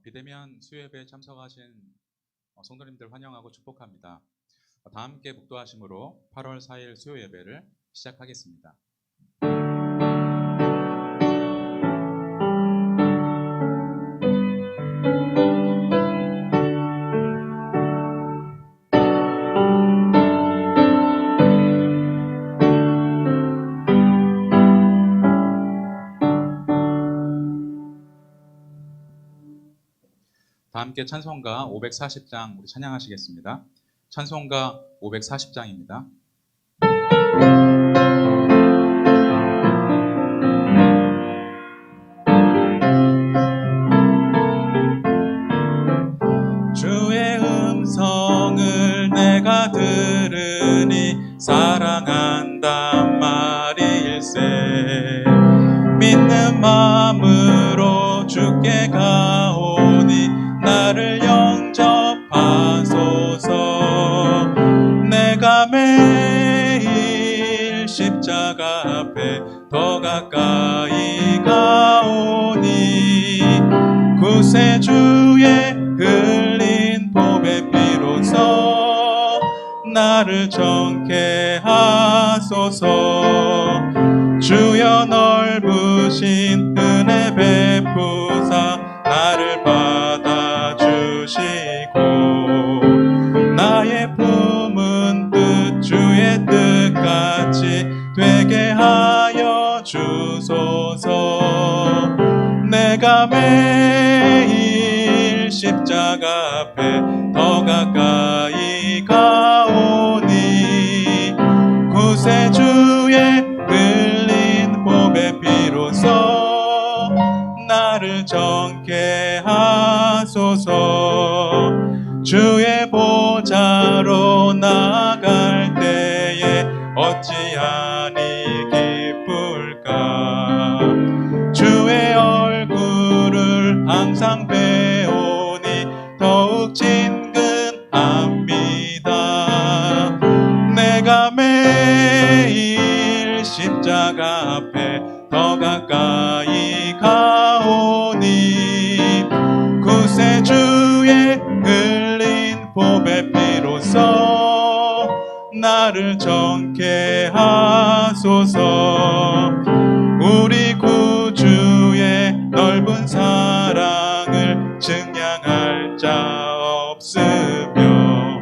비대면 수요예배에 참석하신 성도님들 환영하고 축복합니다. 다 함께 묵도하심으로 8월 4일 수요예배를 시작하겠습니다. 다 함께 찬송가 540장 우리 찬양하시겠습니다. 찬송가 540장입니다. 주의 음성을 내가 들으니 사랑한단 말일세. 믿는 마음으로 주께 가오니 나를 영접하소서. 내가 매일 십자가 앞에 더 가까이 가오니 구세주의 흘린 보배 피로써 나를 정케 하소서. 주여 넓으신 은혜 베푸사 나를 받아주시고 나의 품은 뜻 주의 뜻같이 되게 하여 주소서. 내가 매일 십자가 앞에 더 가까이 가오니 구세주의 흘린 보배 피로써 나를 정케 하소서. 주의 보좌로 나아갈 때에 어찌하니 기쁠까. 주의 얼굴을 항상 배우니 더욱 친근합니다. 내가 매일 십자가 앞에 더 가까이 가오니 구세주의 흘린 보배 피로써 나를 정케 하소서. 우리 구주의 넓은 사랑을 증량할 자 없으며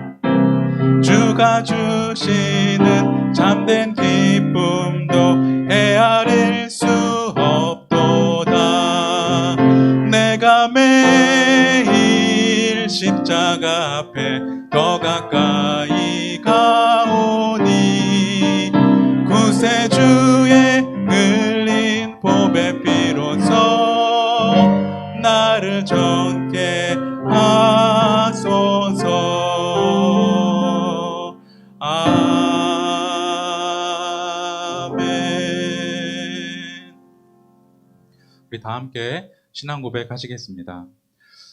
주가 주시는 참된 기쁨도 헤아릴 수 없도다. 내가 매일 십자가 앞에 더 가까이 가오니 구세주의 흘린 보배 피로써 나를 정케 하소서. 아멘. 우리 다 함께 신앙 고백하시겠습니다.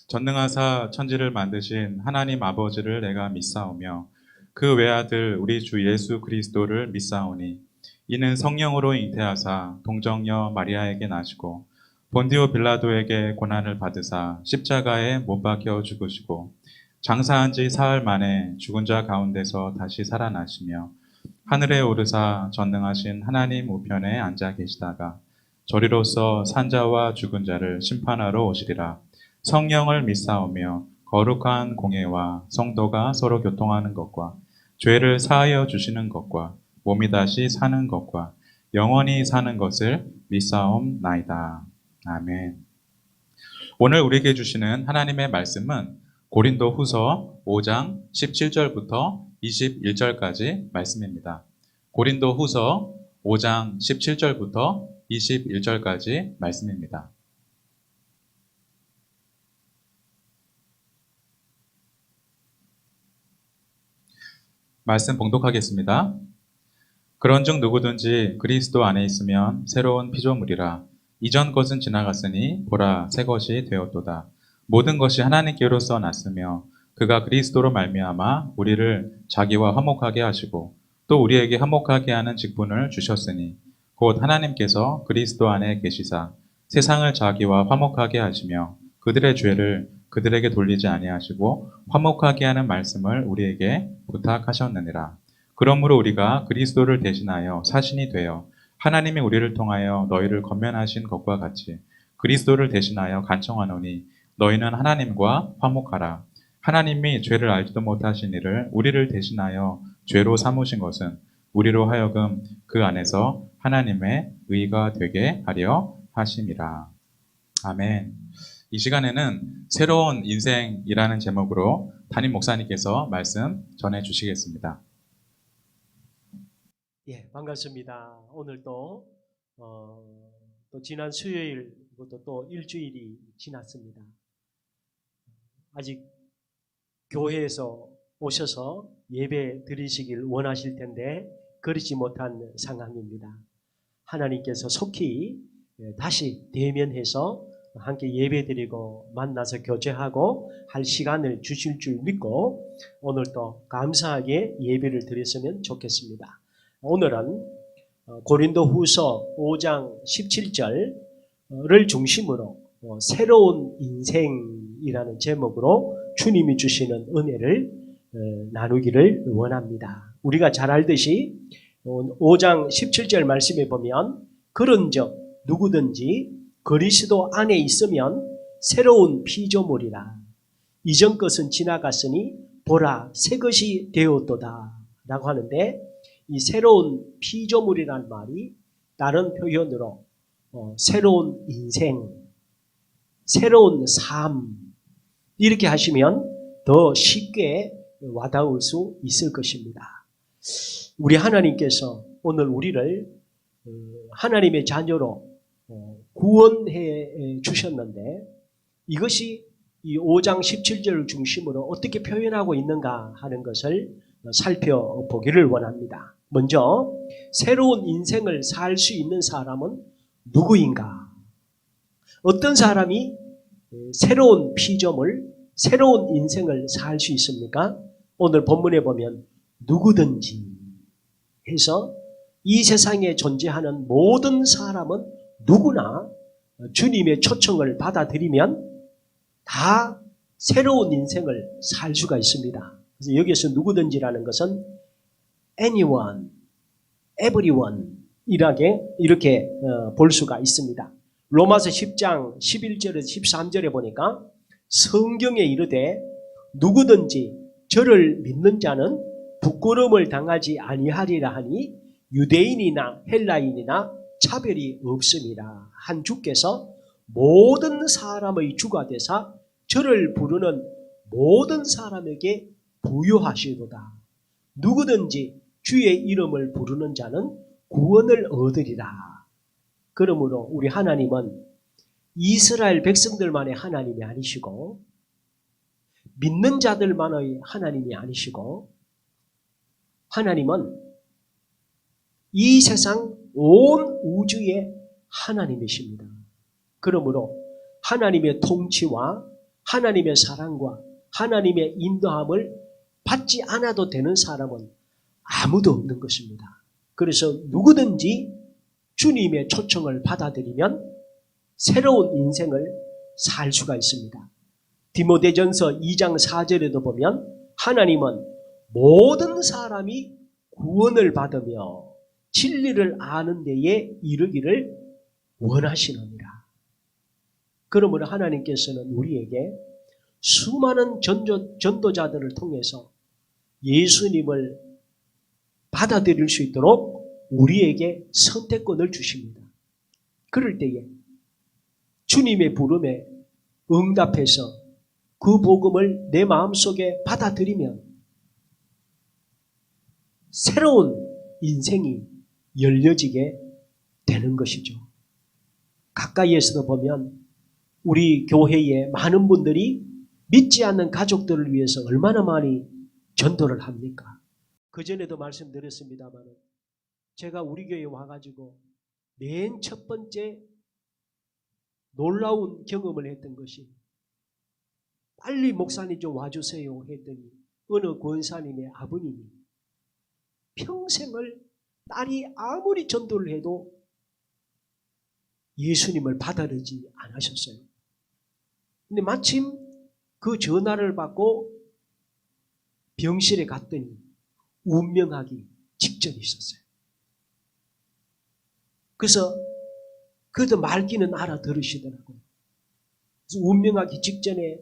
전능하사 천지를 만드신 하나님 아버지를 내가 믿사오며 그 외아들 우리 주 예수 그리스도를 믿사오니 이는 성령으로 잉태하사 동정녀 마리아에게 나시고 본디오 빌라도에게 고난을 받으사 십자가에 못 박혀 죽으시고 장사한 지 사흘 만에 죽은 자 가운데서 다시 살아나시며 하늘에 오르사 전능하신 하나님 우편에 앉아 계시다가 저리로서 산자와 죽은 자를 심판하러 오시리라. 성령을 믿사오며 거룩한 공예와 성도가 서로 교통하는 것과 죄를 사하여 주시는 것과 몸이 다시 사는 것과 영원히 사는 것을 믿사옵나이다. 아멘. 오늘 우리에게 주시는 하나님의 말씀은 고린도 후서 5장 17절부터 21절까지 말씀입니다. 고린도 후서 5장 17절부터 21절까지 말씀입니다. 말씀 봉독하겠습니다. 그런즉 누구든지 그리스도 안에 있으면 새로운 피조물이라. 이전 것은 지나갔으니 보라 새 것이 되었도다. 모든 것이 하나님께로서 났으며 그가 그리스도로 말미암아 우리를 자기와 화목하게 하시고 또 우리에게 화목하게 하는 직분을 주셨으니 곧 하나님께서 그리스도 안에 계시사 세상을 자기와 화목하게 하시며 그들의 죄를 그들에게 돌리지 아니하시고 화목하게 하는 말씀을 우리에게 부탁하셨느니라. 그러므로 우리가 그리스도를 대신하여 사신이 되어 하나님이 우리를 통하여 너희를 권면하신 것과 같이 그리스도를 대신하여 간청하노니 너희는 하나님과 화목하라. 하나님이 죄를 알지도 못하신 이를 우리를 대신하여 죄로 삼으신 것은 우리로 하여금 그 안에서 하나님의 의가 되게 하려 하심이라. 아멘. 이 시간에는 새로운 인생이라는 제목으로 담임 목사님께서 말씀 전해 주시겠습니다. 예, 반갑습니다. 오늘도 또 지난 수요일부터 또 일주일이 지났습니다. 아직 교회에서 오셔서 예배 드리시길 원하실 텐데 그러지 못한 상황입니다. 하나님께서 속히 다시 대면해서 함께 예배 드리고 만나서 교제하고 할 시간을 주실 줄 믿고 오늘도 감사하게 예배를 드렸으면 좋겠습니다. 오늘은 고린도 후서 5장 17절을 중심으로 새로운 인생이라는 제목으로 주님이 주시는 은혜를 나누기를 원합니다. 우리가 잘 알듯이 5장 17절 말씀에 보면 그런즉 누구든지 그리스도 안에 있으면 새로운 피조물이라. 이전 것은 지나갔으니 보라 새 것이 되었도다 라고 하는데 이 새로운 피조물이라는 말이 다른 표현으로 새로운 인생, 새로운 삶 이렇게 하시면 더 쉽게 와닿을 수 있을 것입니다. 우리 하나님께서 오늘 우리를 하나님의 자녀로 구원해 주셨는데 이것이 이 5장 17절을 중심으로 어떻게 표현하고 있는가 하는 것을 살펴보기를 원합니다. 먼저 새로운 인생을 살 수 있는 사람은 누구인가? 어떤 사람이 새로운 피조물, 새로운 인생을 살 수 있습니까? 오늘 본문에 보면 누구든지 해서 이 세상에 존재하는 모든 사람은 누구나 주님의 초청을 받아들이면 다 새로운 인생을 살 수가 있습니다. 그래서 여기에서 누구든지라는 것은 anyone, everyone 이렇게 볼 수가 있습니다. 로마서 10장 11절에서 13절에 보니까 성경에 이르되 누구든지 저를 믿는 자는 부끄러움을 당하지 아니하리라 하니 유대인이나 헬라인이나 차별이 없음이라. 한 주께서 모든 사람의 주가 되사 저를 부르는 모든 사람에게 부요하시도다. 누구든지 주의 이름을 부르는 자는 구원을 얻으리라. 그러므로 우리 하나님은 이스라엘 백성들만의 하나님이 아니시고 믿는 자들만의 하나님이 아니시고 하나님은 이 세상 온 우주의 하나님이십니다. 그러므로 하나님의 통치와 하나님의 사랑과 하나님의 인도함을 받지 않아도 되는 사람은 아무도 없는 것입니다. 그래서 누구든지 주님의 초청을 받아들이면 새로운 인생을 살 수가 있습니다. 디모데전서 2장 4절에도 보면 하나님은 모든 사람이 구원을 받으며 진리를 아는 데에 이르기를 원하시느니라. 그러므로 하나님께서는 우리에게 수많은 전도자들을 통해서 예수님을 받아들일 수 있도록 우리에게 선택권을 주십니다. 그럴 때에 주님의 부름에 응답해서 그 복음을 내 마음속에 받아들이면 새로운 인생이 열려지게 되는 것이죠. 가까이에서도 보면 우리 교회에 많은 분들이 믿지 않는 가족들을 위해서 얼마나 많이 전도를 합니까? 그전에도 말씀드렸습니다만 제가 우리 교회에 와가지고 맨 첫 번째 놀라운 경험을 했던 것이 빨리 목사님 좀 와주세요 했더니 어느 권사님의 아버님이 평생을 딸이 아무리 전도를 해도 예수님을 받아들이지 않으셨어요. 근데 마침 그 전화를 받고 병실에 갔더니 운명하기 직전에 있었어요. 그래서 그래도 말귀는 알아들으시더라고요. 그래서 운명하기 직전에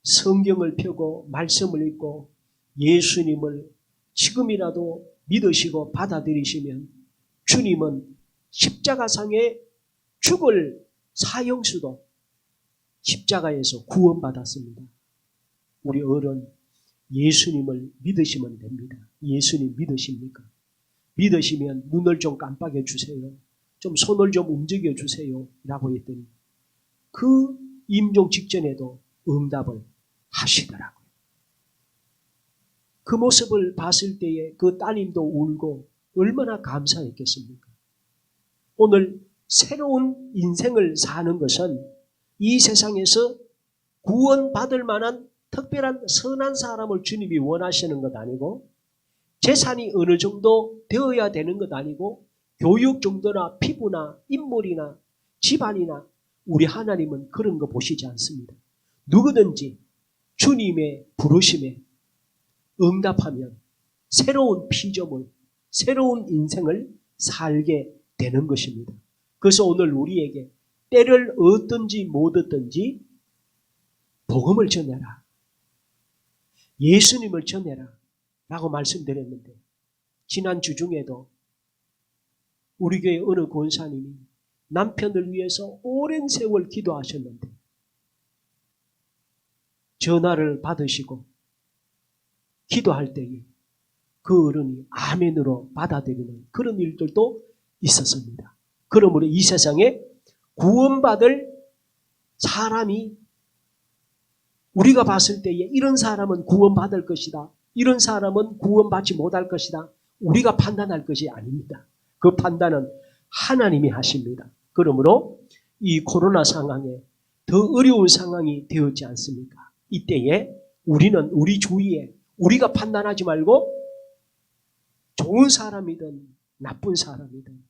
성경을 펴고 말씀을 읽고 예수님을 지금이라도 믿으시고 받아들이시면 주님은 십자가상에 죽을 사형수도 십자가에서 구원받았습니다. 우리 어른 예수님을 믿으시면 됩니다. 예수님 믿으십니까? 믿으시면 눈을 좀 깜빡여 주세요. 좀 손을 좀 움직여 주세요. 라고 했더니 그 임종 직전에도 응답을 하시더라고요. 그 모습을 봤을 때에 그 따님도 울고 얼마나 감사했겠습니까? 오늘 새로운 인생을 사는 것은 이 세상에서 구원받을 만한 특별한 선한 사람을 주님이 원하시는 것 아니고 재산이 어느 정도 되어야 되는 것 아니고 교육 정도나 피부나 인물이나 집안이나 우리 하나님은 그런 거 보시지 않습니다. 누구든지 주님의 부르심에 응답하면 새로운 피조물, 새로운 인생을 살게 되는 것입니다. 그래서 오늘 우리에게 때를 얻든지 못 얻든지 복음을 전해라. 예수님을 전해라. 라고 말씀드렸는데 지난 주 중에도 우리 교회 어느 권사님이 남편을 위해서 오랜 세월 기도하셨는데 전화를 받으시고 기도할 때에 그 어른이 아멘으로 받아들이는 그런 일들도 있었습니다. 그러므로 이 세상에 구원받을 사람이 우리가 봤을 때에 이런 사람은 구원받을 것이다. 이런 사람은 구원받지 못할 것이다. 우리가 판단할 것이 아닙니다. 그 판단은 하나님이 하십니다. 그러므로 이 코로나 상황에 더 어려운 상황이 되었지 않습니까? 이때에 우리는 우리 주위에 우리가 판단하지 말고 좋은 사람이든 나쁜 사람이든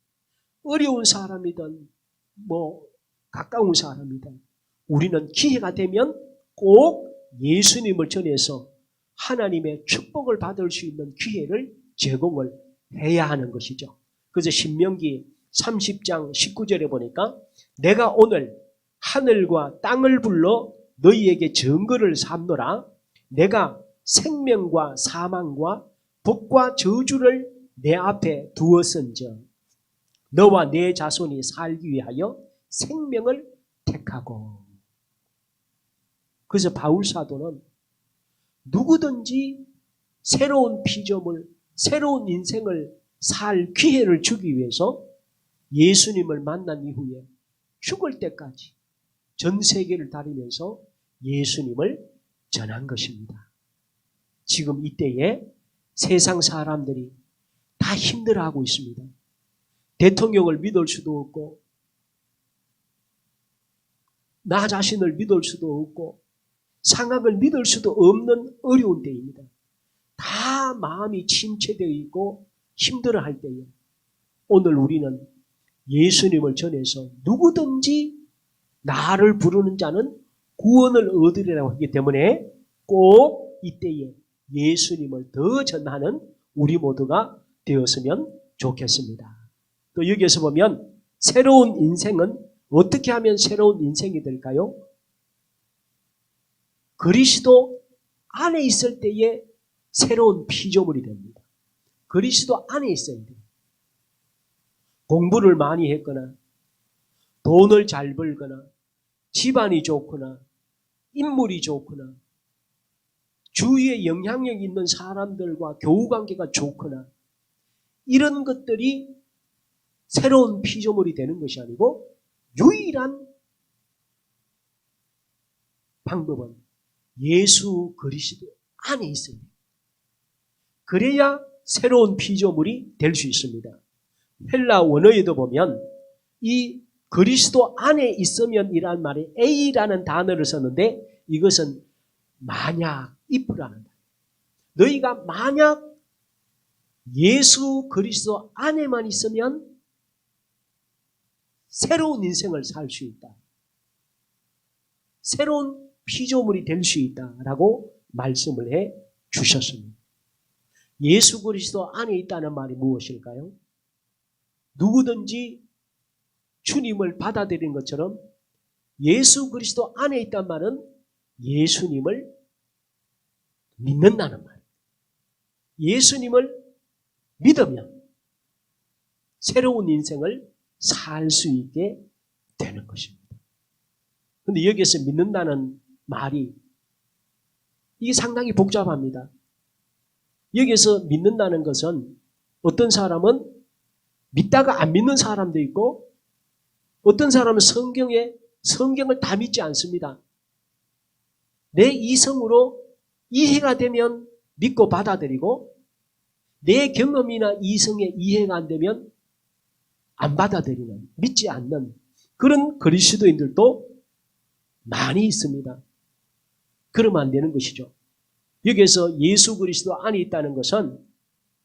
어려운 사람이든 가까운 사람이든 우리는 기회가 되면 꼭 예수님을 전해서 하나님의 축복을 받을 수 있는 기회를 제공을 해야 하는 것이죠. 그래서 신명기 30장 19절에 보니까 내가 오늘 하늘과 땅을 불러 너희에게 증거를 삼노라. 내가 생명과 사망과 복과 저주를 내 앞에 두었은즉 너와 내 자손이 살기 위하여 생명을 택하고. 그래서 바울 사도는 누구든지 새로운 피조물, 새로운 인생을 살 기회를 주기 위해서 예수님을 만난 이후에 죽을 때까지 전 세계를 다니면서 예수님을 전한 것입니다. 지금 이때에 세상 사람들이 다 힘들어하고 있습니다. 대통령을 믿을 수도 없고 나 자신을 믿을 수도 없고 상황을 믿을 수도 없는 어려운 때입니다. 다 마음이 침체되어 있고 힘들어할 때에 오늘 우리는 예수님을 전해서 누구든지 나를 부르는 자는 구원을 얻으리라고 하기 때문에 꼭 이때에 예수님을 더 전하는 우리 모두가 되었으면 좋겠습니다. 또 여기에서 보면 새로운 인생은 어떻게 하면 새로운 인생이 될까요? 그리스도 안에 있을 때에 새로운 피조물이 됩니다. 그리스도 안에 있어야 돼요. 공부를 많이 했거나 돈을 잘 벌거나 집안이 좋거나 인물이 좋거나 주위에 영향력 있는 사람들과 교우관계가 좋거나 이런 것들이 새로운 피조물이 되는 것이 아니고 유일한 방법은 예수 그리스도 안에 있어야 돼요. 그래야 새로운 피조물이 될 수 있습니다. 헬라 원어에도 보면 이 그리스도 안에 있으면 이란 말에 A라는 단어를 썼는데 이것은 만약, if라는 단어. 너희가 만약 예수 그리스도 안에만 있으면 새로운 인생을 살 수 있다. 새로운 피조물이 될 수 있다라고 말씀을 해 주셨습니다. 예수 그리스도 안에 있다는 말이 무엇일까요? 누구든지 주님을 받아들인 것처럼 예수 그리스도 안에 있다는 말은 예수님을 믿는다는 말. 예수님을 믿으면 새로운 인생을 살 수 있게 되는 것입니다. 그런데 여기서 믿는다는 말이 이게 상당히 복잡합니다. 여기서 믿는다는 것은 어떤 사람은 믿다가 안 믿는 사람도 있고 어떤 사람은 성경을 다 믿지 않습니다. 내 이성으로 이해가 되면 믿고 받아들이고 내 경험이나 이성에 이해가 안 되면 안 받아들이는, 믿지 않는 그런 그리스도인들도 많이 있습니다. 그러면 안 되는 것이죠. 여기에서 예수 그리스도 안에 있다는 것은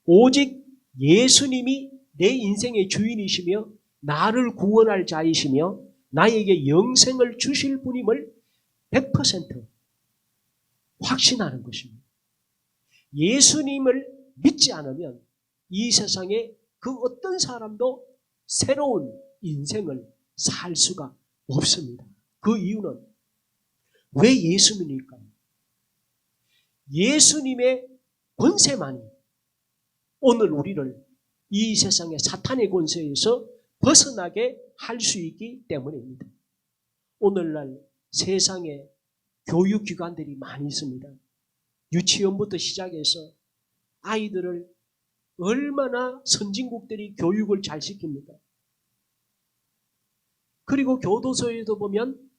오직 예수님이 내 인생의 주인이시며 나를 구원할 자이시며 나에게 영생을 주실 분임을 100% 확신하는 것입니다. 예수님을 믿지 않으면 이 세상에 그 어떤 사람도 새로운 인생을 살 수가 없습니다. 그 이유는 왜 예수님입니까? 예수님의 권세만이 오늘 우리를 이 세상의 사탄의 권세에서 벗어나게 할 수 있기 때문입니다. 오늘날 세상에 교육기관들이 많이 있습니다. 유치원부터 시작해서 아이들을 얼마나 선진국들이 교육을 잘 시킵니까? 그리고 교도소에도 보면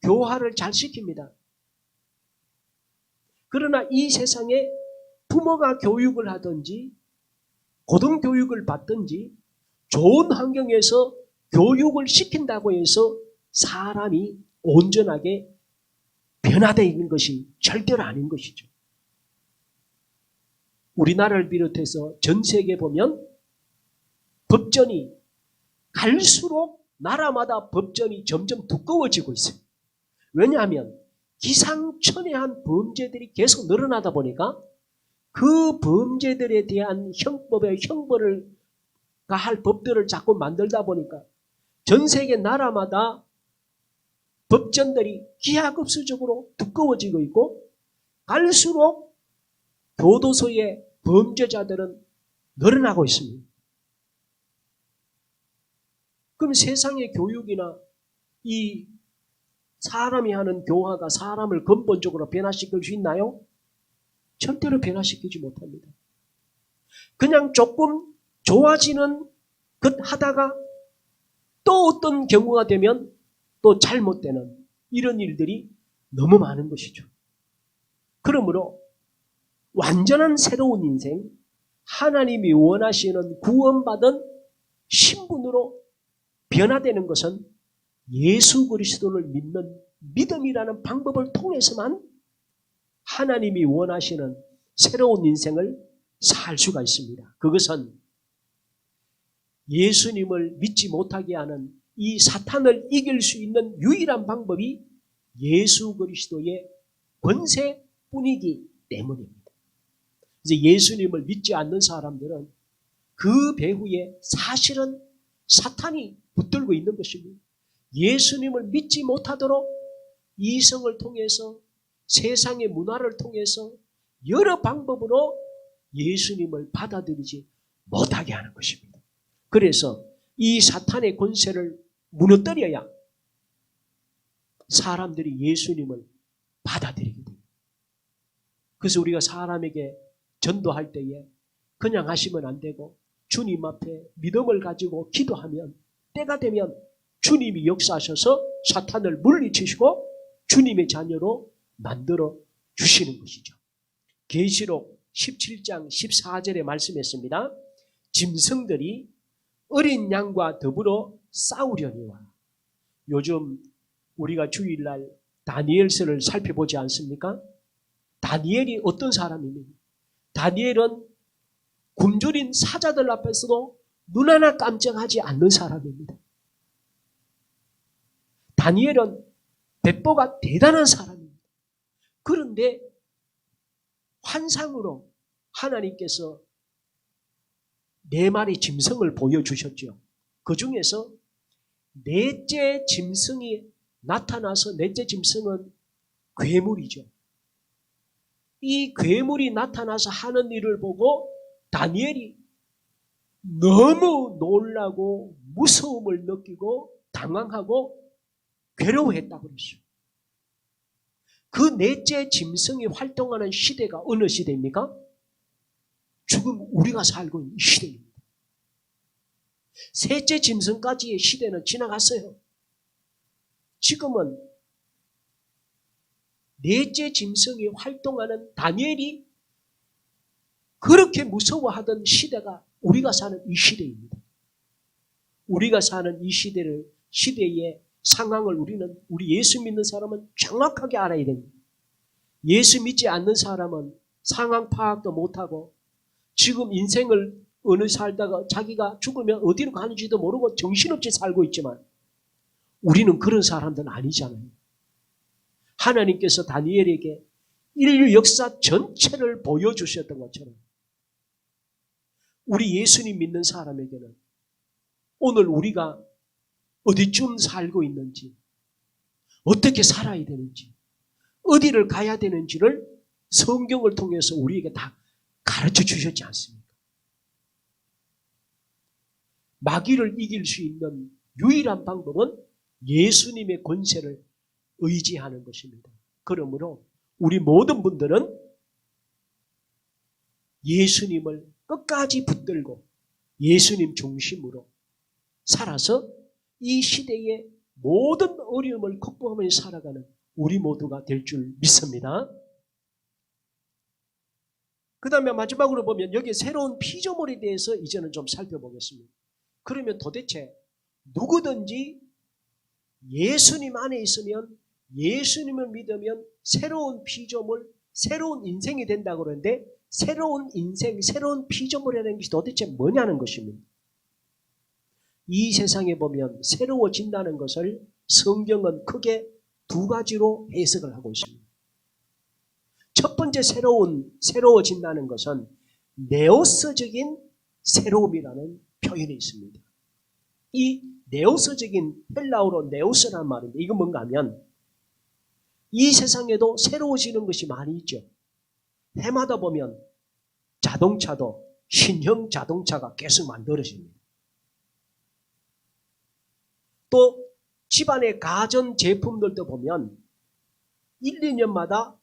교화를 잘 시킵니다. 그러나 이 세상에 부모가 교육을 하든지 고등교육을 받든지 좋은 환경에서 교육을 시킨다고 해서 사람이 온전하게 변화되어 있는 것이 절대로 아닌 것이죠. 우리나라를 비롯해서 전 세계에 보면 법전이 갈수록 나라마다 법전이 점점 두꺼워지고 있어요. 왜냐하면 기상천외한 범죄들이 계속 늘어나다 보니까 그 범죄들에 대한 형벌을 가할 법들을 자꾸 만들다 보니까 전 세계 나라마다 법전들이 기하급수적으로 두꺼워지고 있고 갈수록 교도소의 범죄자들은 늘어나고 있습니다. 그럼 세상의 교육이나 이 사람이 하는 교화가 사람을 근본적으로 변화시킬 수 있나요? 절대로 변화시키지 못합니다. 그냥 조금 좋아지는 것 하다가 또 어떤 경우가 되면 또 잘못되는 이런 일들이 너무 많은 것이죠. 그러므로 완전한 새로운 인생, 하나님이 원하시는 구원받은 신분으로 변화되는 것은 예수 그리스도를 믿는 믿음이라는 방법을 통해서만 하나님이 원하시는 새로운 인생을 살 수가 있습니다. 그것은 예수님을 믿지 못하게 하는 이 사탄을 이길 수 있는 유일한 방법이 예수 그리스도의 권세뿐이기 때문입니다. 이제 예수님을 믿지 않는 사람들은 그 배후에 사실은 사탄이 붙들고 있는 것입니다. 예수님을 믿지 못하도록 이성을 통해서 세상의 문화를 통해서 여러 방법으로 예수님을 받아들이지 못하게 하는 것입니다. 그래서 이 사탄의 권세를 무너뜨려야 사람들이 예수님을 받아들이게 돼요. 그래서 우리가 사람에게 전도할 때에 그냥 하시면 안 되고 주님 앞에 믿음을 가지고 기도하면 때가 되면 주님이 역사하셔서 사탄을 물리치시고 주님의 자녀로 만들어 주시는 것이죠. 계시록 17장 14절에 말씀했습니다. 짐승들이 어린 양과 더불어 싸우려니와. 요즘 우리가 주일날 다니엘서를 살펴보지 않습니까? 다니엘이 어떤 사람입니까? 다니엘은 굶주린 사자들 앞에서도 눈 하나 깜짝하지 않는 사람입니다. 다니엘은 백보가 대단한 사람입니다. 그런데 환상으로 하나님께서 4마리 짐승을 보여주셨죠. 그 중에서 넷째 짐승이 나타나서 넷째 짐승은 괴물이죠. 이 괴물이 나타나서 하는 일을 보고 다니엘이 너무 놀라고 무서움을 느끼고 당황하고 괴로워했다고 그랬어요. 그 넷째 짐승이 활동하는 시대가 어느 시대입니까? 지금 우리가 살고 있는 시대입니다. 셋째 짐승까지의 시대는 지나갔어요. 지금은 넷째 짐승이 활동하는 다니엘이 그렇게 무서워하던 시대가 우리가 사는 이 시대입니다. 우리가 사는 이 시대의 상황을 우리 예수 믿는 사람은 정확하게 알아야 됩니다. 예수 믿지 않는 사람은 상황 파악도 못하고 지금 인생을 어느 살다가 자기가 죽으면 어디로 가는지도 모르고 정신없이 살고 있지만 우리는 그런 사람들은 아니잖아요. 하나님께서 다니엘에게 인류 역사 전체를 보여주셨던 것처럼 우리 예수님 믿는 사람에게는 오늘 우리가 어디쯤 살고 있는지, 어떻게 살아야 되는지, 어디를 가야 되는지를 성경을 통해서 우리에게 다 가르쳐 주셨지 않습니까? 마귀를 이길 수 있는 유일한 방법은 예수님의 권세를 의지하는 것입니다. 그러므로 우리 모든 분들은 예수님을 끝까지 붙들고 예수님 중심으로 살아서 이 시대의 모든 어려움을 극복하면서 살아가는 우리 모두가 될 줄 믿습니다. 그 다음에 마지막으로 보면 여기 새로운 피조물에 대해서 이제는 좀 살펴보겠습니다. 그러면 도대체 누구든지 예수님 안에 있으면 예수님을 믿으면 새로운 피조물, 새로운 인생이 된다고 그러는데 새로운 인생, 새로운 피조물이라는 것이 도대체 뭐냐는 것입니다. 이 세상에 보면 새로워진다는 것을 성경은 크게 2가지로 해석을 하고 있습니다. 첫 번째 새로워진다는 것은 네오스적인 새로움이라는 표현이 있습니다. 이 네오스적인 헬라어로 네오스라는 말인데 이건 뭔가 하면 이 세상에도 새로워지는 것이 많이 있죠. 해마다 보면 자동차도 신형 자동차가 계속 만들어집니다. 또 집안의 가전 제품들도 보면 1, 2년마다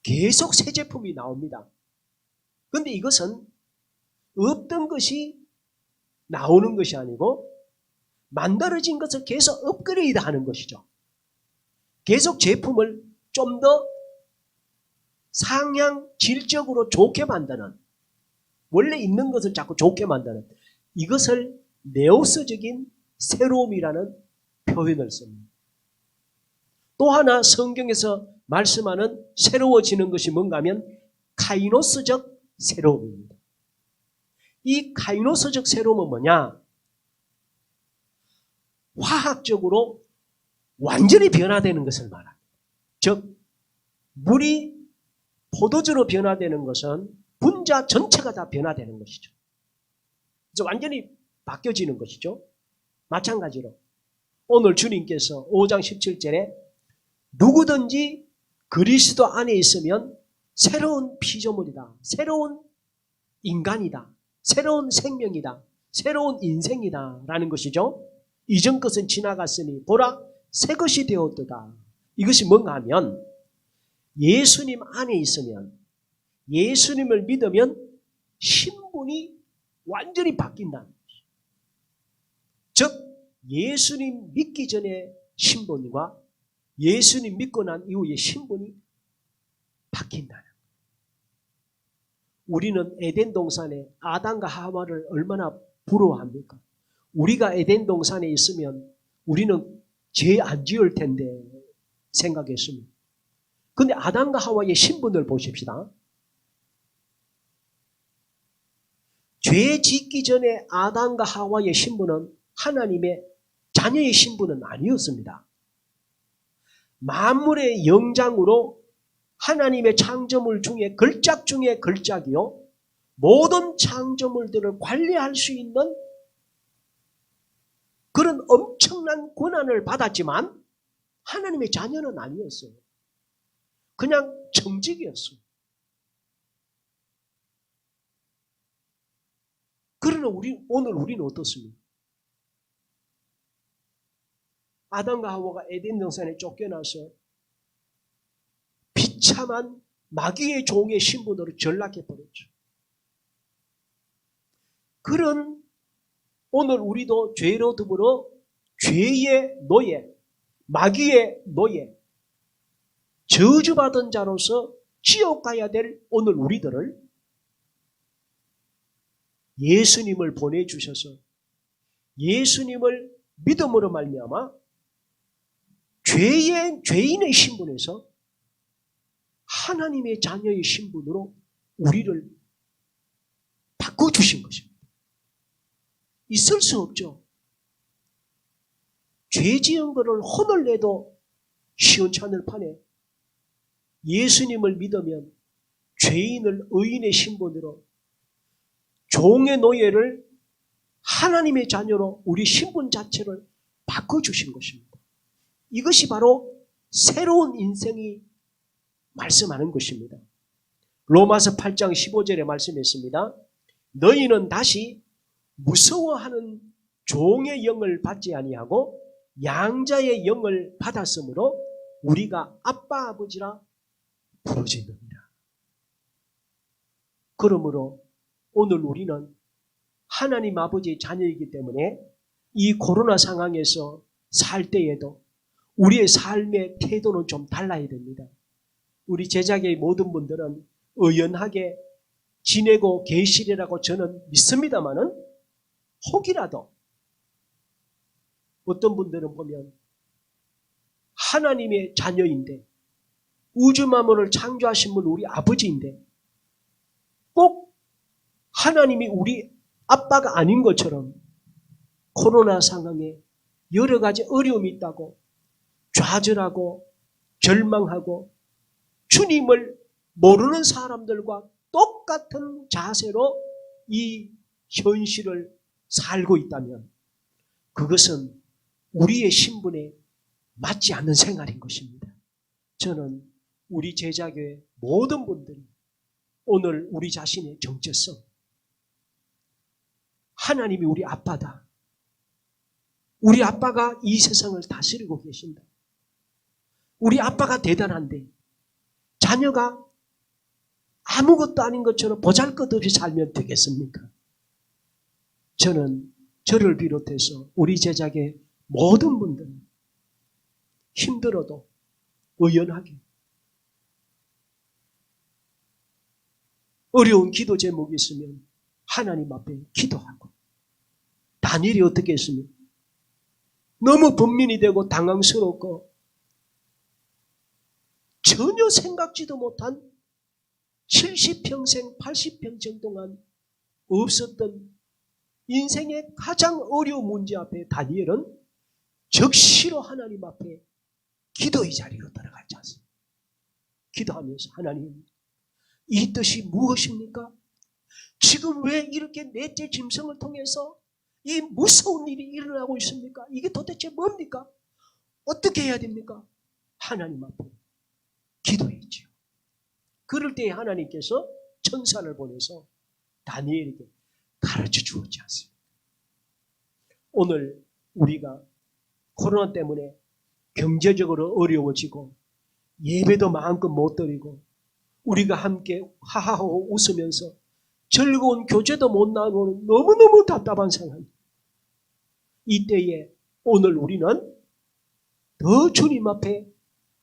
계속 새 제품이 나옵니다. 그런데 이것은 없던 것이 나오는 것이 아니고 만들어진 것을 계속 업그레이드 하는 것이죠. 계속 제품을 좀 더 상향 질적으로 좋게 만드는, 원래 있는 것을 자꾸 좋게 만드는, 이것을 네오스적인 새로움이라는 표현을 씁니다. 또 하나 성경에서 말씀하는 새로워지는 것이 뭔가 하면 카이노스적 새로움입니다. 이 카이노스적 새로움은 뭐냐? 화학적으로 완전히 변화되는 것을 말합니다. 즉 물이 포도주로 변화되는 것은 분자 전체가 다 변화되는 것이죠. 그래서 완전히 바뀌어지는 것이죠. 마찬가지로 오늘 주님께서 5장 17절에 누구든지 그리스도 안에 있으면 새로운 피조물이다. 새로운 인간이다. 새로운 생명이다. 새로운 인생이다. 라는 것이죠. 이전 것은 지나갔으니 보라 새 것이 되었도다. 이것이 뭔가 하면 예수님 안에 있으면, 예수님을 믿으면 신분이 완전히 바뀐다는 거죠. 즉 예수님 믿기 전에 신분과 예수님 믿고 난 이후의 신분이 바뀐다는 거예요. 우리는 에덴 동산에 아담과 하와를 얼마나 부러워합니까? 우리가 에덴 동산에 있으면 우리는 죄 안 지을 텐데 생각했습니다. 그런데 아담과 하와의 신분을 보십시다. 죄 짓기 전에 아담과 하와의 신분은 하나님의 자녀의 신분은 아니었습니다. 만물의 영장으로 하나님의 창조물 중에 걸작 중에 걸작이요, 모든 창조물들을 관리할 수 있는 그런 엄청난 권한을 받았지만 하나님의 자녀는 아니었어요. 그냥 정직이었어요. 그러나 오늘 우리는 어떻습니까? 아담과 하와가 에덴 동산에 쫓겨나서 비참한 마귀의 종의 신분으로 전락해버렸죠. 그런 오늘 우리도 죄로 더불어 죄의 노예, 마귀의 노예, 저주받은 자로서 지옥 가야 될 오늘 우리들을 예수님을 보내주셔서 예수님을 믿음으로 말미암아 죄인의 신분에서 하나님의 자녀의 신분으로 우리를 바꿔주신 것입니다. 있을 수 없죠. 죄 지은 것을 혼을 내도 시원찮을 판에 예수님을 믿으면 죄인을 의인의 신분으로, 종의 노예를 하나님의 자녀로 우리 신분 자체를 바꿔주신 것입니다. 이것이 바로 새로운 인생이 말씀하는 것입니다. 로마서 8장 15절에 말씀했습니다. 너희는 다시 무서워하는 종의 영을 받지 아니하고 양자의 영을 받았으므로 우리가 아빠 아버지라 부르짖느니라. 그러므로 오늘 우리는 하나님 아버지의 자녀이기 때문에 이 코로나 상황에서 살 때에도 우리의 삶의 태도는 좀 달라야 됩니다. 우리 제자계의 모든 분들은 의연하게 지내고 계시리라고 저는 믿습니다마는 혹이라도 어떤 분들은 보면 하나님의 자녀인데 우주 만물을 창조하신 분 우리 아버지인데 꼭 하나님이 우리 아빠가 아닌 것처럼 코로나 상황에 여러 가지 어려움이 있다고 좌절하고 절망하고 주님을 모르는 사람들과 똑같은 자세로 이 현실을 살고 있다면 그것은 우리의 신분에 맞지 않는 생활인 것입니다. 저는 우리 제자교회 모든 분들이 오늘 우리 자신의 정체성, 하나님이 우리 아빠다. 우리 아빠가 이 세상을 다스리고 계신다. 우리 아빠가 대단한데 자녀가 아무것도 아닌 것처럼 보잘것없이 살면 되겠습니까? 저는 저를 비롯해서 우리 제자계 모든 분들은 힘들어도 의연하게 어려운 기도 제목이 있으면 하나님 앞에 기도하고 다니엘이 어떻게 했습니까? 너무 분민이 되고 당황스럽고 전혀 생각지도 못한 70평생, 80평생 동안 없었던 인생의 가장 어려운 문제 앞에 다니엘은 적시로 하나님 앞에 기도의 자리로 들어갔지 않습니까? 기도하면서 하나님, 이 뜻이 무엇입니까? 지금 왜 이렇게 넷째 짐승을 통해서 이 무서운 일이 일어나고 있습니까? 이게 도대체 뭡니까? 어떻게 해야 됩니까? 하나님 앞에 기도했죠. 그럴 때 하나님께서 천사를 보내서 다니엘에게 가르쳐 주었지 않습니까? 오늘 우리가 코로나 때문에 경제적으로 어려워지고 예배도 마음껏 못 드리고 우리가 함께 하하호 웃으면서 즐거운 교제도 못 나누는 너무너무 답답한 상황. 이때에 오늘 우리는 더 주님 앞에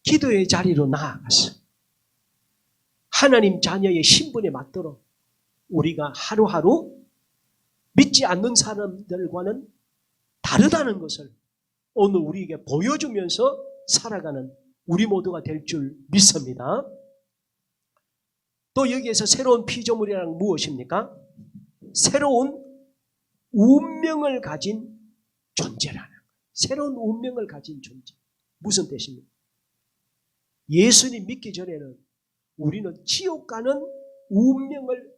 기도의 자리로 나아가서 하나님 자녀의 신분에 맞도록 우리가 하루하루 믿지 않는 사람들과는 다르다는 것을 오늘 우리에게 보여주면서 살아가는 우리 모두가 될 줄 믿습니다. 또 여기에서 새로운 피조물이란 무엇입니까? 새로운 운명을 가진 존재라는 거예요. 새로운 운명을 가진 존재. 무슨 뜻입니까? 예수님 믿기 전에는 우리는 지옥 가는 운명을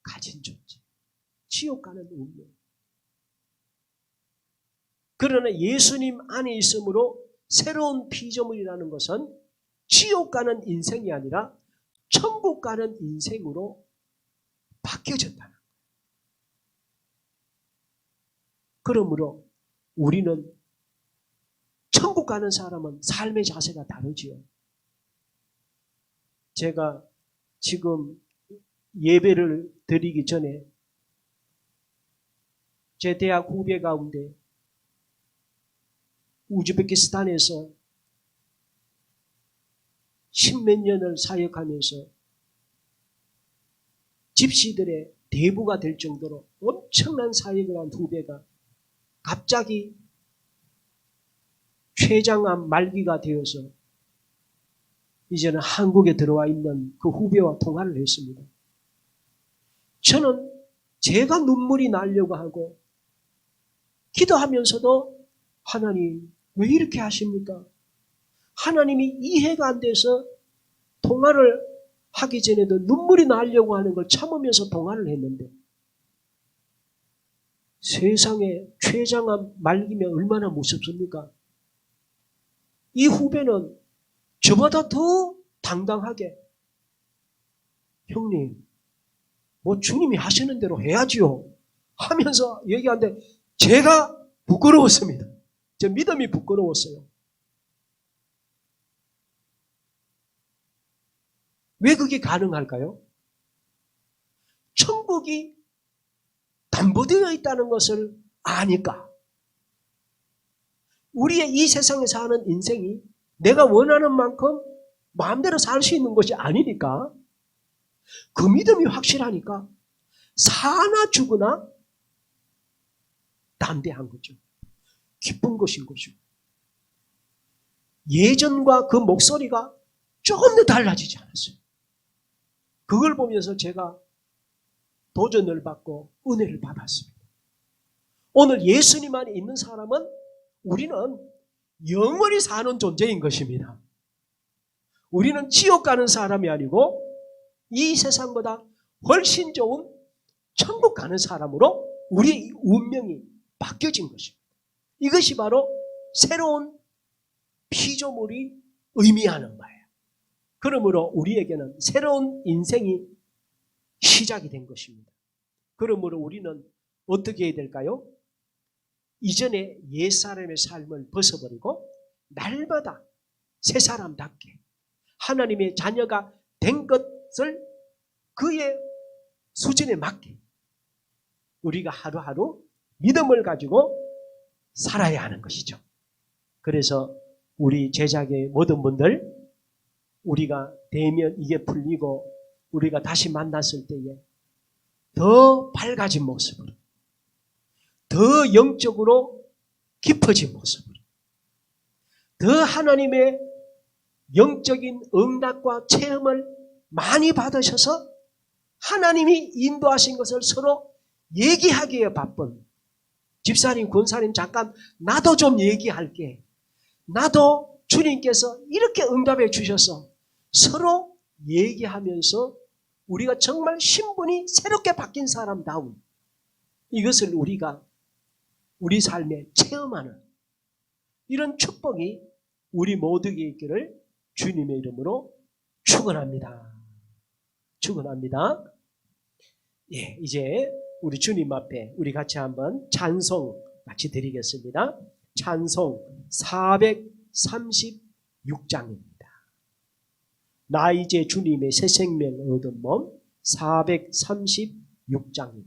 가진 존재. 지옥 가는 운명. 그러나 예수님 안에 있으므로 새로운 피조물이라는 것은 지옥 가는 인생이 아니라 천국 가는 인생으로 바뀌어졌다는 거예요. 그러므로 우리는 천국 가는 사람은 삶의 자세가 다르지요. 제가 지금 예배를 드리기 전에 제 대학 후배 가운데 우즈베키스탄에서 10몇 년을 사역하면서 집시들의 대부가 될 정도로 엄청난 사역을 한 후배가 갑자기 췌장암 말기가 되어서 이제는 한국에 들어와 있는 그 후배와 통화를 했습니다. 저는 제가 눈물이 나려고 하고 기도하면서도 하나님 왜 이렇게 하십니까? 하나님이 이해가 안 돼서 통화를 하기 전에도 눈물이 나려고 하는 걸 참으면서 통화를 했는데 세상에 췌장암 말기면 얼마나 무섭습니까? 이 후배는 저보다 더 당당하게 형님 뭐 주님이 하시는 대로 해야지요 하면서 얘기하는데 제가 부끄러웠습니다. 제 믿음이 부끄러웠어요. 왜 그게 가능할까요? 천국이 담보되어 있다는 것을 아니까. 우리의 이 세상에 사는 인생이 내가 원하는 만큼 마음대로 살 수 있는 것이 아니니까 그 믿음이 확실하니까 사나 죽으나 담대한 거죠. 기쁜 것인 것이고 예전과 그 목소리가 조금 더 달라지지 않았어요. 그걸 보면서 제가 도전을 받고 은혜를 받았습니다. 오늘 예수님 안에 있는 사람은 우리는 영원히 사는 존재인 것입니다. 우리는 지옥 가는 사람이 아니고 이 세상보다 훨씬 좋은 천국 가는 사람으로 우리의 운명이 바뀌어진 것입니다. 이것이 바로 새로운 피조물이 의미하는 거예요. 그러므로 우리에게는 새로운 인생이 시작이 된 것입니다. 그러므로 우리는 어떻게 해야 될까요? 이전에 옛사람의 삶을 벗어버리고 날마다 새 사람답게 하나님의 자녀가 된 것을 그의 수준에 맞게 우리가 하루하루 믿음을 가지고 살아야 하는 것이죠. 그래서 우리 제자계 모든 분들 우리가 대면 이게 풀리고 우리가 다시 만났을 때에 더 밝아진 모습으로 더 영적으로 깊어진 모습으로 더 하나님의 영적인 응답과 체험을 많이 받으셔서 하나님이 인도하신 것을 서로 얘기하기에 바쁜 집사님, 권사님 잠깐 나도 좀 얘기할게. 나도 주님께서 이렇게 응답해 주셔서 서로 얘기하면서 우리가 정말 신분이 새롭게 바뀐 사람다운 이것을 우리가 우리 삶에 체험하는 이런 축복이 우리 모두에게 있기를 주님의 이름으로 축원합니다. 축원합니다. 예, 이제 우리 주님 앞에 우리 같이 한번 찬송 같이 드리겠습니다. 찬송 436장입니다. 나 이제 주님의 새 생명 얻은 몸 436장입니다.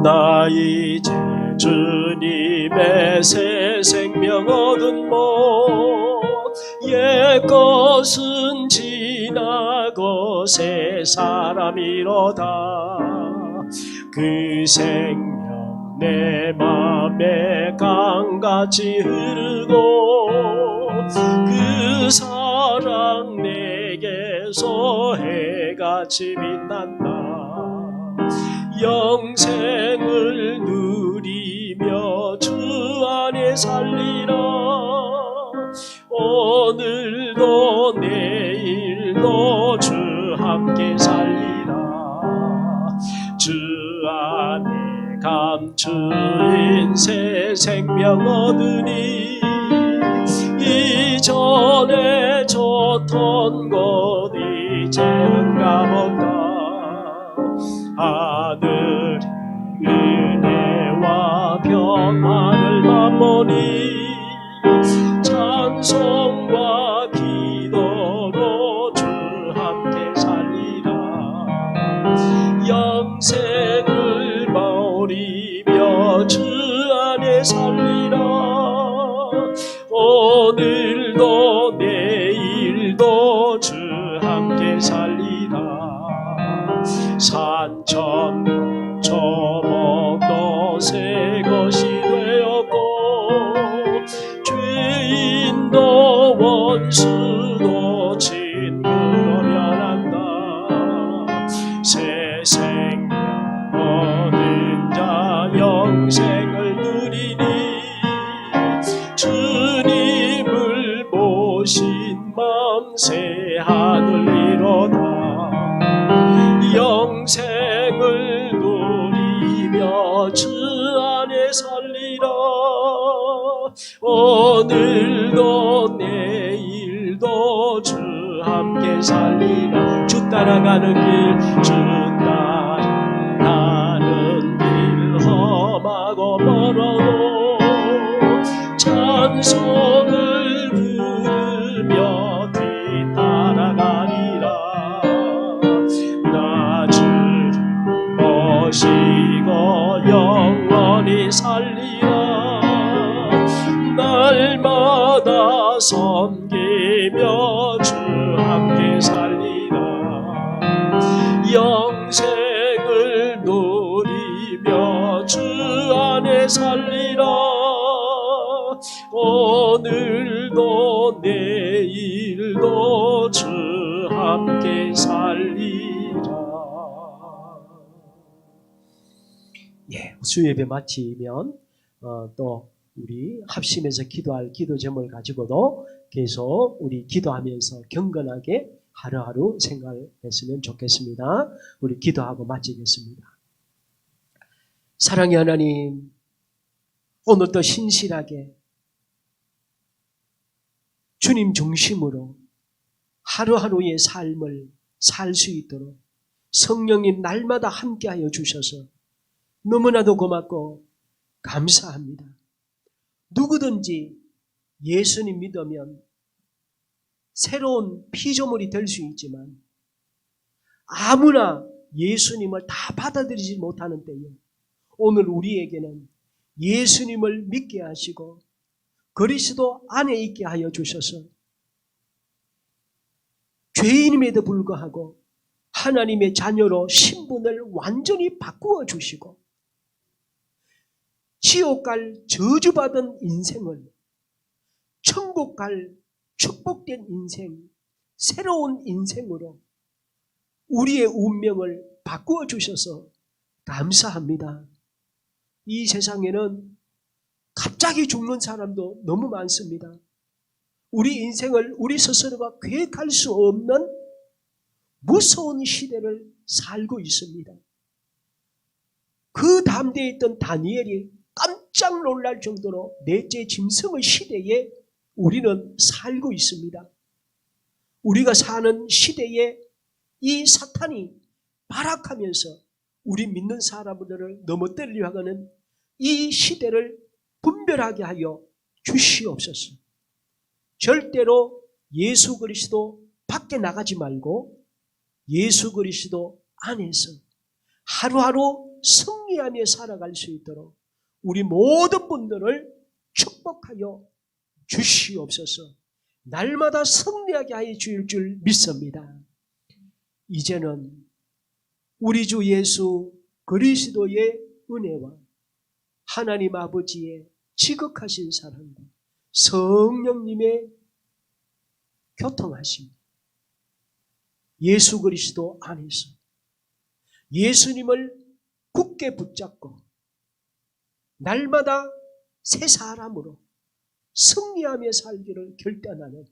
나 이제 주님의 새 생명 얻은 몸 옛것은 지나고 새 사람이로다. 그 생명 내 맘에 강같이 흐르고 그 사랑 내게서 해같이 빛난다. 영생을 누리며 주 안에 살리라. 오늘도 내일도 주 함께 살리라. 주 안에 감추인 새 생명 얻으니 이전에 좋던 곳 이제는 가본다. 하늘의 은혜와 평화를 맛보니 찬송과 기도로 주 함께 살리라. 영생을 머리며 주 안에 살리라. 오늘도 내일도 주 함께 살리라. 산천도 초목도 새 것이 되었고 죄인도 원수도 친구로 변한다. 새 생명 얻은 자 영생을 누리니 주님을 모신 맘 새 하늘이로다. 영생을 누리며 주 안에 살리라. 오늘도 내일도 주 함께 살리라. 주 따라가는 길, 주 따라가는 길 험하고 멀어도 찬송을 부르며 뒤따라가리라. 모시고 영원히 살리라. 날마다 섬기며 주 함께 살리라. 영생을 누리며 주 안에 살리라. 오늘도 내일도 주 함께 살리라. 예, 수예배 마치면 또 우리 합심해서 기도할 기도 제목을 가지고도 계속 우리 기도하면서 경건하게 하루하루 생활했으면 좋겠습니다. 우리 기도하고 마치겠습니다. 사랑의 하나님, 오늘도 신실하게 주님 중심으로 하루하루의 삶을 살 수 있도록 성령님 날마다 함께하여 주셔서 너무나도 고맙고 감사합니다. 누구든지 예수님 믿으면 새로운 피조물이 될 수 있지만 아무나 예수님을 다 받아들이지 못하는 때에 오늘 우리에게는 예수님을 믿게 하시고 그리스도 안에 있게 하여 주셔서 죄인임에도 불구하고 하나님의 자녀로 신분을 완전히 바꾸어 주시고 지옥 갈 저주받은 인생을 천국 갈 축복된 인생, 새로운 인생으로 우리의 운명을 바꾸어 주셔서 감사합니다. 이 세상에는 갑자기 죽는 사람도 너무 많습니다. 우리 인생을 우리 스스로가 계획할 수 없는 무서운 시대를 살고 있습니다. 그 담대에 있던 다니엘이 깜짝 놀랄 정도로 넷째 짐승의 시대에 우리는 살고 있습니다. 우리가 사는 시대에 이 사탄이 발악하면서 우리 믿는 사람들을 넘어뜨리려 하는 이 시대를 분별하게 하여 주시옵소서. 절대로 예수 그리스도 밖에 나가지 말고 예수 그리스도 안에서 하루하루 승리하며 살아갈 수 있도록 우리 모든 분들을 축복하여 주시옵소서. 날마다 승리하게 하여 주실 줄 믿습니다. 이제는 우리 주 예수 그리스도의 은혜와 하나님 아버지의 지극하신 사랑과 성령님의 교통하심, 예수 그리스도 안에서 예수님을 굳게 붙잡고 날마다 새 사람으로 승리하며 살기를 결단하는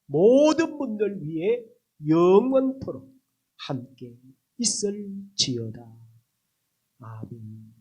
모든 분들 위해 영원토록 함께 있을지어다. 아멘.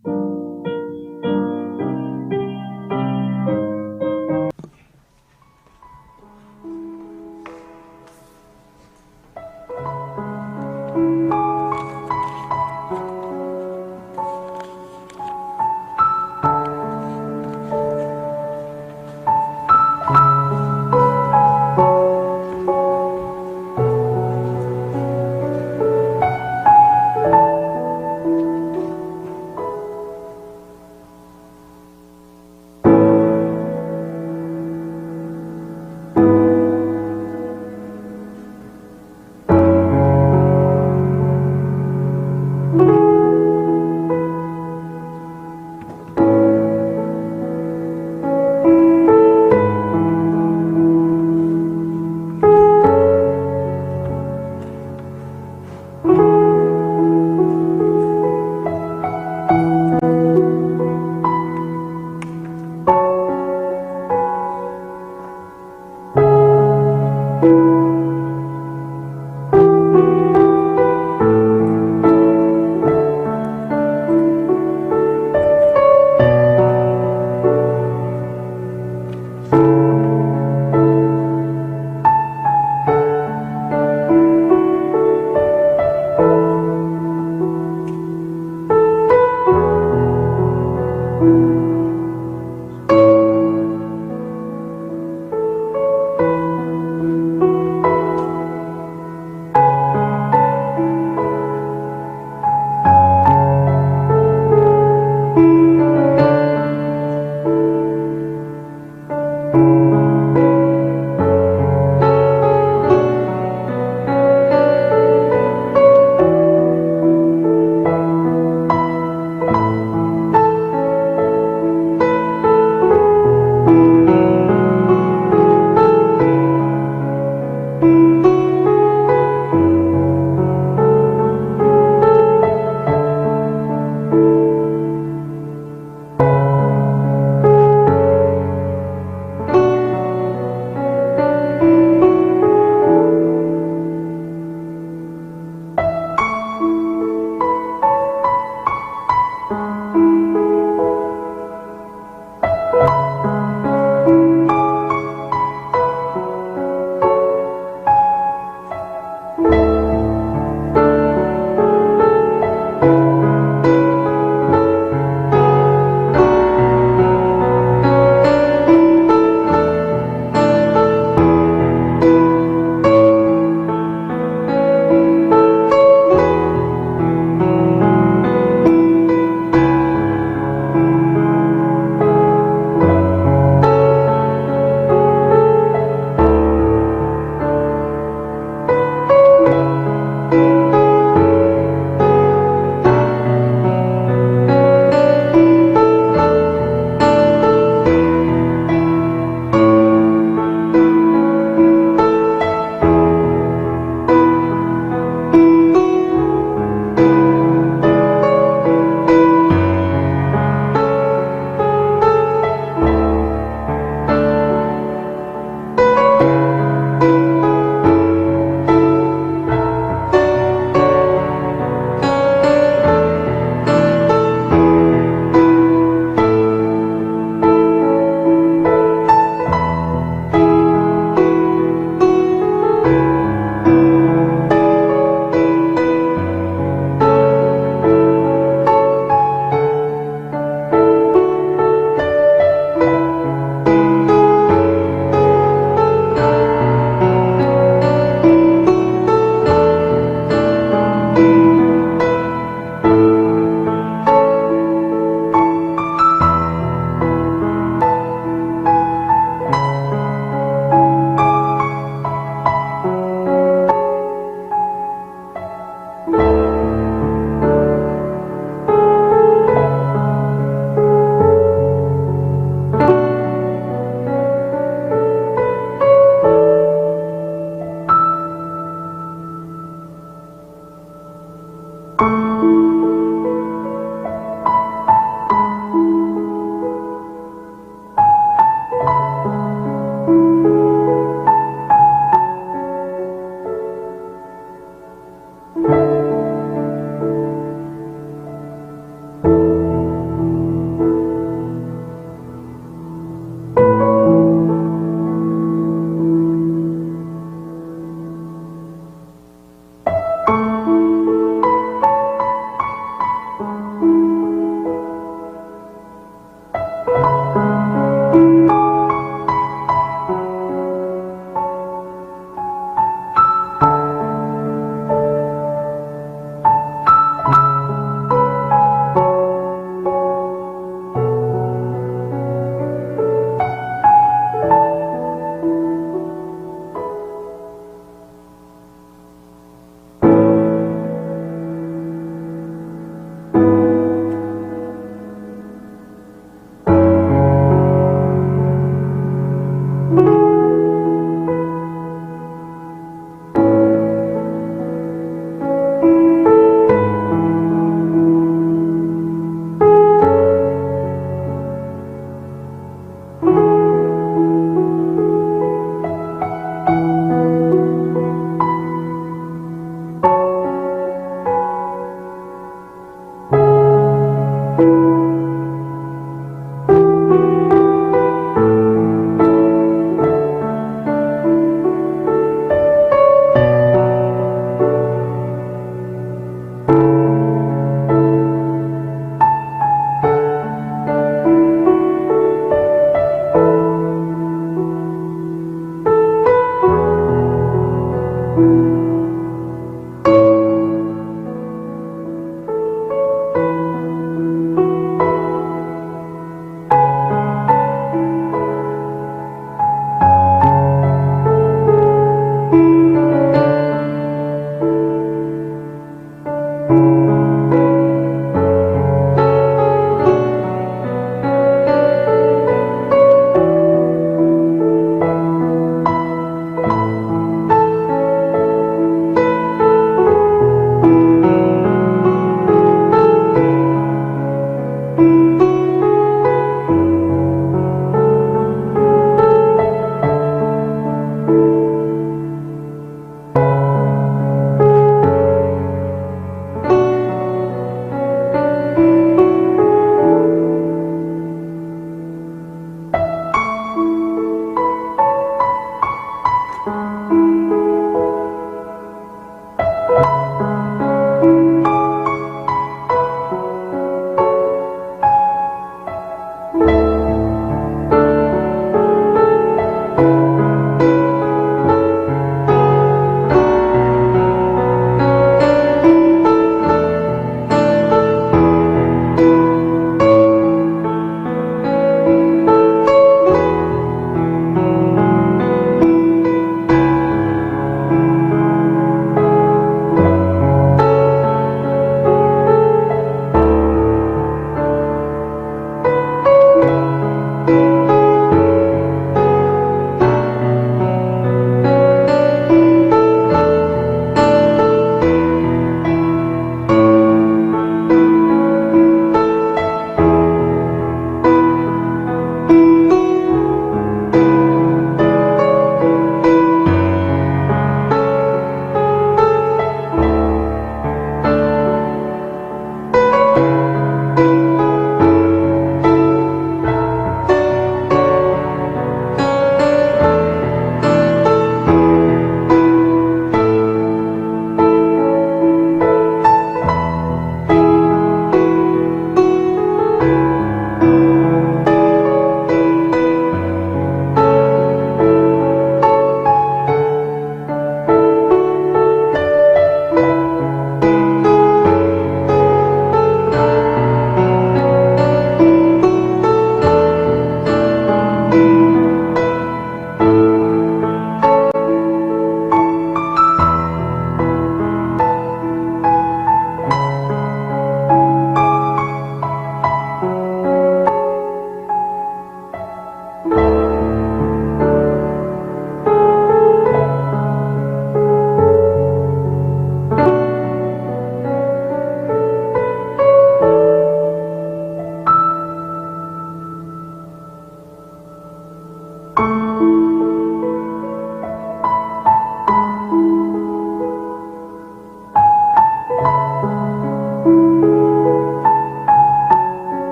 기도합니다.